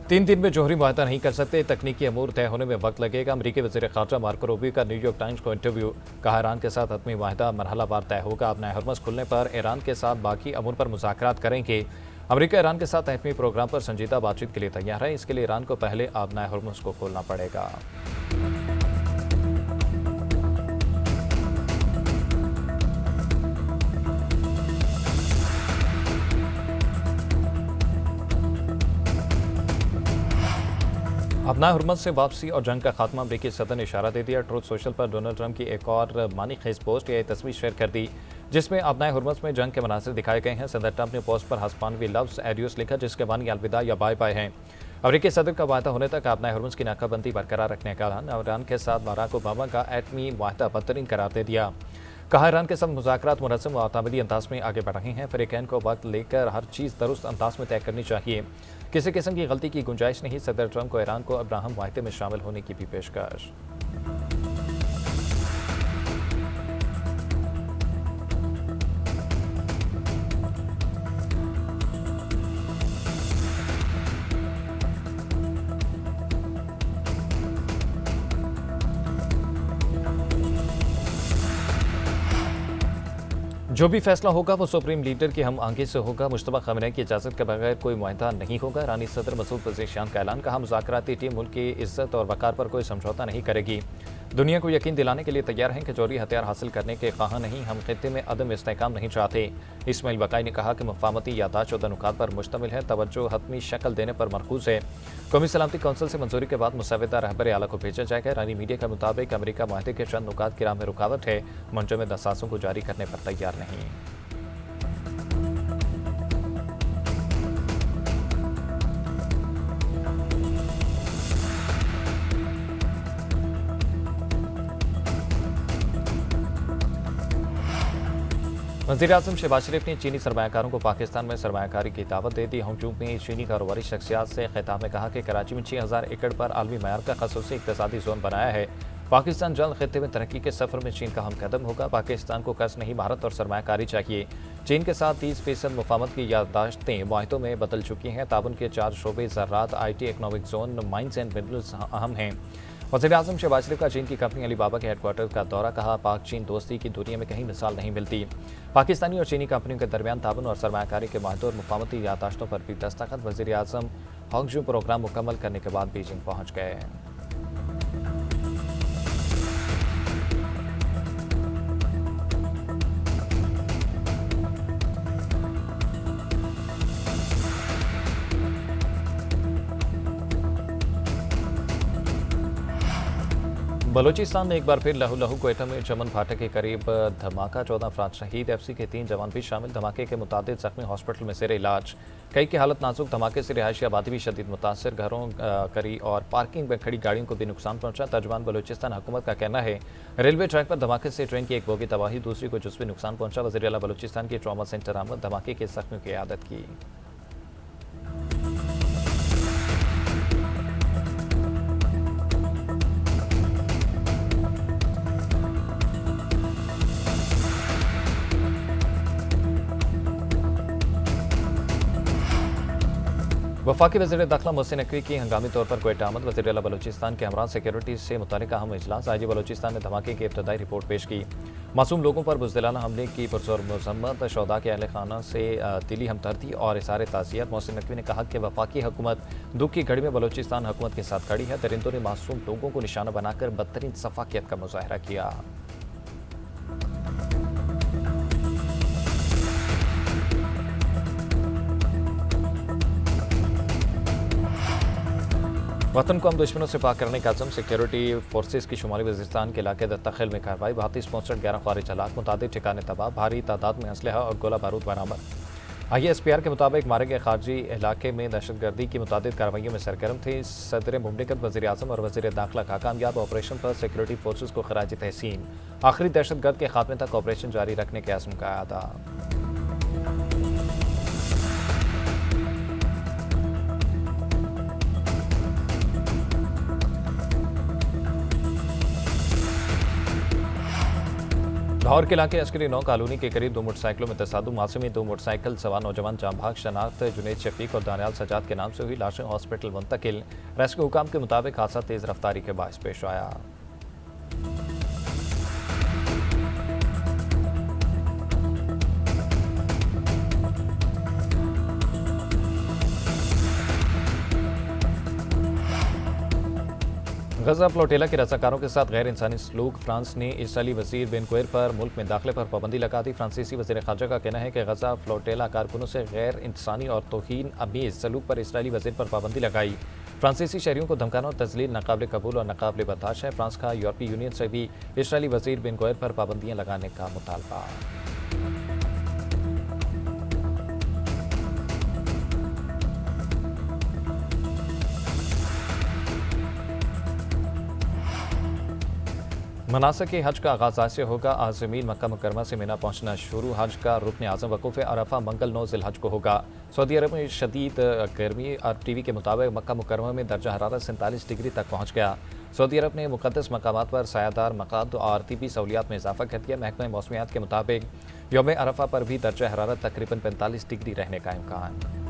3 दिन में जौहरी मुआहदा नहीं कर सकते, तकनीकी अमूर तय होने में वक्त लगेगा। अमरीकी वज़ीर ख़ारजा मार्को रूबियो का न्यूयॉर्क टाइम्स को इंटरव्यू। कहा, ईरान के साथ हतमी मुआहदा मरहलावार तय होगा। अपना हरमज़ खुलने पर ईरान के साथ बाकी अमूर पर मुज़ाकरात करेंगे। अमरीका ईरान के साथ एटमी प्रोग्राम पर संजीदा बातचीत के लिए तैयार है। इसके लिए ईरान को पहले अपना हरमज़ को खोलना पड़ेगा। अपना हुर्मत से वापसी और जंग का खात्मा, अमरीकी सदर ने इशारा दे दिया। ट्रूथ सोशल पर डोनाल्ड ट्रंप की एक और मानी खेज पोस्ट या तस्वीर शेयर कर दी, जिसमें अपना हुर्मत में जंग के मनासिर दिखाए गए हैं। सदर ट्रंप ने पोस्ट पर हस्पानवी लफ्ज़ एडियोस लिखा, जिसके मानी अलविदा या बाय बाय हैं। अमरीकी सदर का वायदा होने तक अपना हुर्मत की नाकाबंदी बरकरार रखने का ऐलान। ईरान के साथ बराक ओबामा का एटमी मुआहदा बदतरीन करार दे दिया। कहा, ईरान के साथ मुज़ाकरात मुनज़्ज़म व तामीरी अंदाज में आगे बढ़ रहे हैं। फ़रीक़ैन को वक्त लेकर हर चीज़ दुरुस्त अंदाज में तय करनी चाहिए। किसी किस्म की गलती की गुंजाइश नहीं। सदर ट्रंप को ईरान को अब्राहम मुआहदे में शामिल होने की भी पेशकश। जो भी फैसला होगा वो सुप्रीम लीडर की हम आगे से होगा। मुश्तबा खamenei की इजाज़त के बगैर कोई मुआहदा नहीं होगा। ईरानी सदर मसूद पज़ेशियान का ऐलान। कहा, मुज़ाकराती टीम मुल्क की इज्जत और वक़ार पर कोई समझौता नहीं करेगी। दुनिया को यकीन दिलाने के लिए तैयार हैं कि जौहरी हथियार हासिल करने के ख़्वाह नहीं। हम खित्ते में अदम इस्तेहकाम नहीं चाहते। इस्माइल बकाई ने कहा कि मुफ़ाहमती याददाश्त नुकात पर मुश्तमिल है। तवज्जो हतमी शक्ल देने पर मरकूज़ है। कौमी सलामती कौंसिल से मंजूरी के बाद मुसव्वदा रहबर आला को भेजा जाएगा। ईरानी मीडिया के मुताबिक अमरीका मुआहदे के चंद नुकात की राह में रुकावट है। मुंजमद असासों को जारी करने पर तैयार नहीं। वज़ीर-ए-आज़म शहबाज शरीफ ने चीनी सरमायाकारों को पाकिस्तान में सरमायाकारी की दावत दे दी। हंगचुंग में चीनी कारोबारी शख्सियात से खिताब में कहा कि कराची में 6000 एकड़ पर आलमी मयार का खसूसी इक़्तिसादी जोन बनाया है। पाकिस्तान जल्द खित्ते में तरक्की के सफ़र में चीन का हम कदम होगा। पाकिस्तान को कर्ज नहीं, महारत और सरमायाकारी चाहिए। चीन के साथ 30% मुफाहमत की याददाश्तें मुआहदों में बदल चुकी हैं। ताउन के 4 शोबे ज़राअत, IT, economic zone, mines and minerals अहम हैं। वज़ीर-ए-आज़म शहबाज शरीफ का चीन की कंपनी अलीबाबा के हेडक्वार्टर का दौरा। कहा, पाक चीन दोस्ती की दुनिया में कहीं मिसाल नहीं मिलती। पाकिस्तानी और चीनी कंपनियों के दरमियान ताउन और सरमायाकारी के मुआहदों और मुफाहमती याददाश्तों पर भी दस्तखत। वज़ीर-ए-आज़म हंगझू प्रोग्राम मुकम्मल करने के बाद बीजिंग पहुँच गए। बलूचिस्तान में एक बार फिर लहू लहू क्वेटा में चमन फाटक के करीब धमाका, 14 अफराद शहीद। FC के 3 जवान भी शामिल। धमाके के मुताबिक जख्मी हॉस्पिटल में जेर इलाज। कई की हालत नाजुक। धमाके से रिहायशी आबादी भी शदीद मुतासर। घरों करी और पार्किंग में खड़ी गाड़ियों को भी नुकसान पहुंचा। तर्जमान बलूचिस्तान हुकूमत का कहना है, रेलवे ट्रैक पर धमाके से ट्रेन की एक बोगी तबाही, दूसरी को जुज़वी नुकसान पहुंचा। वज़ीर आला बलूचिस्तान की ट्रॉमा सेंटर आमद। धमाके के जख्मियों की इयादत की। वफाकी वज़ीर दाखिला मोहसिन नकवी की हंगामी तौर पर क्वेटा आमद। वज़ीर आला बलूचिस्तान के हमरा सिक्योरिटी से मुताल्लिक़ अहम इजलास। IG बलूचिस्तान ने धमाके की इब्तदाई रिपोर्ट पेश की। मासूम लोगों पर बुज़दिलाना हमले की पुरज़ोर मज़म्मत। शोहदा के अहले खाना से दिली हमदर्दी और इज़हार ताज़ियत। मोहसिन नकवी ने कहा कि वफाकी हुकूमत दुख की घड़ी में बलूचिस्तान हुकूमत के साथ खड़ी है। दरिंदों ने मासूम लोगों को निशाना बनाकर बदतरीन सफाकियत का मुज़ाहरा किया। वतन को हम दुश्मनों से पाक करने का अज़म। सिक्योरिटी फोर्सेस की शुमाली वज़ीरिस्तान के इलाके दत्ताखेल में कार्रवाई। भारतीय स्पॉन्सर्ड 11 ख़ारिज हलाक। मुतादिद ठिकाने तबाह। भारी तादाद में असलहा और गोला बारूद बरामद। ISPR के मुताबिक मारे गए खारजी इलाके में दहशतगर्दी की मुतादिद कार्रवाइयों में सरगर्म थे। सदर मुमलिकत, वज़ीर-ए-आज़म और वज़ीर दाखिला का कामयाब ऑपरेशन पर सिक्योरिटी फोर्सेस को खराज तहसीन। आखिरी दहशतगर्द के खात्मे तक ऑपरेशन जारी रखने के आज़म का अदा। लाहौर के इलाके अस्करी 9 कॉलोनी के करीब 2 मोटरसाइकिलों में तसादुम। हादसे में 2 मोटरसाइकिल सवार नौजवान जाम भाग शनाख्त जुनैद शफीक और दानियाल सजाद के नाम से हुई, लाशें हॉस्पिटल मुंतकिल। रेस्क्यू हुकाम के मुताबिक हादसा तेज रफ्तारी के बायस पेश आया। गजा फ्लोटेला के रजाकारों के साथ गैर इंसानी सलूक। फ्रांस ने इसराइली वजीर बेन गुएर पर मुल्क में दाखिले पर पाबंदी लगा दी। फ्रांसीसी वजीर खारजा का कहना है कि गजा फ्लोटेला कारकुनों से गैर इंसानी और तौहीन अमीज सलूक पर इसराइली वजीर पर पाबंदी लगाई। फ्रांसीसी शहरियों को धमकाना और तजलील नाकाबिल कबूल और नाकाबिल बर्दाश्त है। फ्रांस का यूरोपीय यूनियन से भी इसराइली वजीर बेन गुएर पर पाबंदियां लगाने का मुतालबा। मनासिक हज का आगाज आज से होगा। आज़मीन मक्का मुकरमा से मिना पहुंचना शुरू। हज का रुकन आज़म वकूफ़ अरफा मंगल 9 ज़िलहज को होगा। सऊदी अरब में शदीद गर्मी। अरब टीवी के मुताबिक मक्का मुकरमा में दर्जा हरारत 47 डिग्री तक पहुंच गया। सऊदी अरब ने मुक़द्दस मकामात पर सायादार मकाद और तिबी सहूलियात में इजाफा कर दिया। महकमा मौसमियात के मुताबिक यौम अरफा पर भी दर्जा हरारत तकरीबन 45 डिग्री रहने का इम्कान।